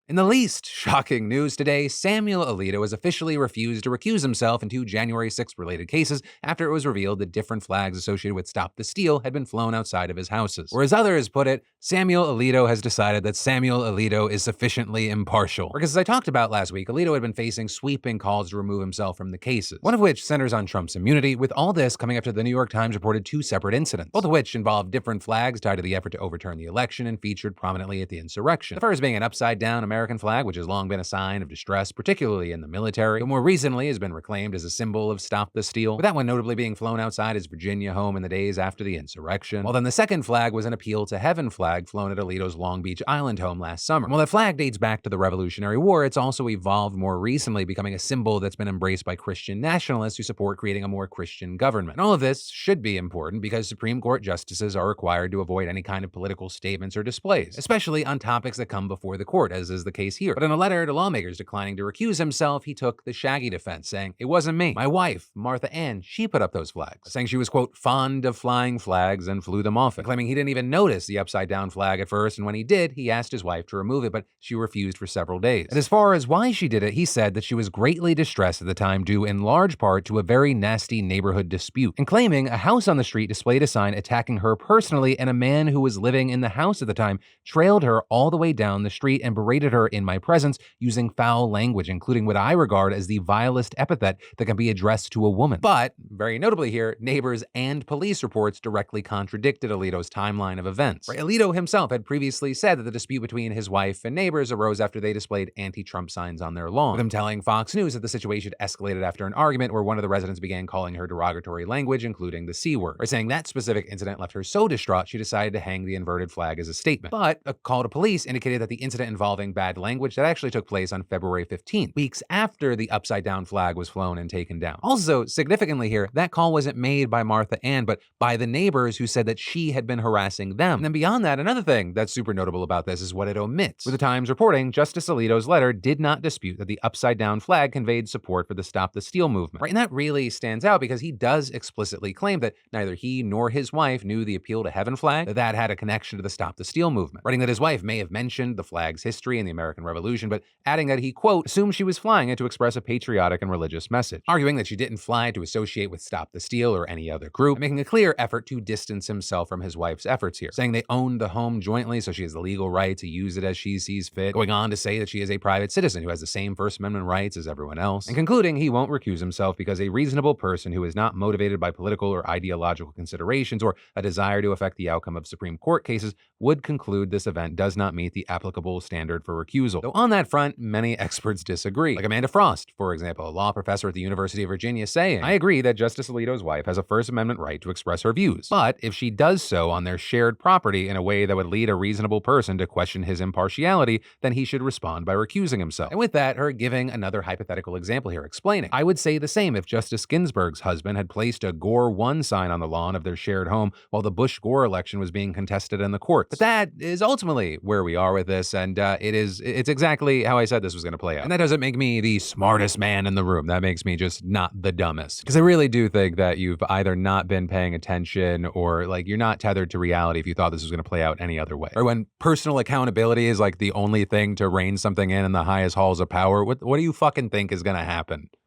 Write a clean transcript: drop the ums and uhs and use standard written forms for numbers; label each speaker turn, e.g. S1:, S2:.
S1: In the least shocking news today, Samuel Alito has officially refused to recuse himself in two January 6th related cases after it was revealed that different flags associated with Stop the Steal had been flown outside of his houses. Or as others put it, Samuel Alito has decided that Samuel Alito is sufficiently impartial. Because as I talked about last week, Alito had been facing sweeping calls to remove himself from the cases, one of which centers on Trump's immunity, with all this coming after the New York Times reported two separate incidents, both of which involved different flags tied to the effort to overturn the election and featured prominently at the insurrection. The first being an upside-down American flag, which has long been a sign of distress, particularly in the military, but more recently has been reclaimed as a symbol of Stop the Steal, with that one notably being flown outside his Virginia home in the days after the insurrection. While then the second flag was an Appeal to Heaven flag flown at Alito's Long Beach Island home last summer. And while that flag dates back to the Revolutionary War, it's also evolved more recently, becoming a symbol that's been embraced by Christian nationalists who support creating a more Christian government. And all of this should be important because Supreme Court justices are required to avoid any kind of political statements or displays, especially on topics that come before the court, as is the case here. But in a letter to lawmakers declining to recuse himself, he took the shaggy defense, saying, "It wasn't me. My wife, Martha Ann, she put up those flags," saying she was, quote, "fond of flying flags and flew them often," claiming he didn't even notice the upside-down flag at first, and when he did, he asked his wife to remove it, but she refused for several days. And as far as why she did it, he said that she was greatly distressed at the time due in large part to a very nasty neighborhood dispute, and claiming a house on the street displayed a sign attacking her personally, and a man who was living in the house at the time trailed her all the way down the street and berated her in my presence using foul language, including what I regard as the vilest epithet that can be addressed to a woman. But, very notably here, neighbors and police reports directly contradicted Alito's timeline of events. Right? Alito himself had previously said that the dispute between his wife and neighbors arose after they displayed anti-Trump signs on their lawn, with him telling Fox News that the situation escalated after an argument where one of the residents began calling her derogatory language, including the C word. Right? Saying that specific incident left her so distraught she decided to hang the inverted flag as a statement. But a call to police indicated that the incident involving bad language that actually took place on February 15th, weeks after the upside-down flag was flown and taken down. Also, significantly here, that call wasn't made by Martha Ann, but by the neighbors who said that she had been harassing them. And then beyond that, another thing that's super notable about this is what it omits. With the Times reporting, Justice Alito's letter did not dispute that the upside-down flag conveyed support for the Stop the Steal movement. Right? And that really stands out because he does explicitly claim that neither he nor his wife knew the Appeal to Heaven flag, that had a connection to the Stop the Steal movement. Writing that his wife may have mentioned the flag's history in the American Revolution, but adding that he, quote, assumed she was flying it to express a patriotic and religious message, arguing that she didn't fly to associate with Stop the Steal or any other group, making a clear effort to distance himself from his wife's efforts here, saying they owned the home jointly, so she has the legal right to use it as she sees fit, going on to say that she is a private citizen who has the same First Amendment rights as everyone else, and concluding he won't recuse himself because a reasonable person who is not motivated by political or ideological considerations or a desire to affect the outcome of Supreme Court cases would conclude this event does not meet the applicable standard for recusal. Though on that front, many experts disagree, like Amanda Frost, for example, a law professor at the University of Virginia, saying, "I agree that Justice Alito's wife has a First Amendment right to express her views, but if she does so on their shared property in a way that would lead a reasonable person to question his impartiality, then he should respond by recusing himself." And with that, her giving another hypothetical example here, explaining, "I would say the same if Justice Ginsburg's husband had placed a Gore 1 sign on the lawn of their shared home while the Bush-Gore election was being contested in the courts." But that is ultimately where we are with this, and it's exactly how I said this was going to play out. And that doesn't make me the smartest man in the room. That makes me just not the dumbest. Because I really do think that you've either not been paying attention or like you're not tethered to reality if you thought this was going to play out any other way. Or when personal accountability is like the only thing to rein something in the highest halls of power, what do you fucking think is going to happen?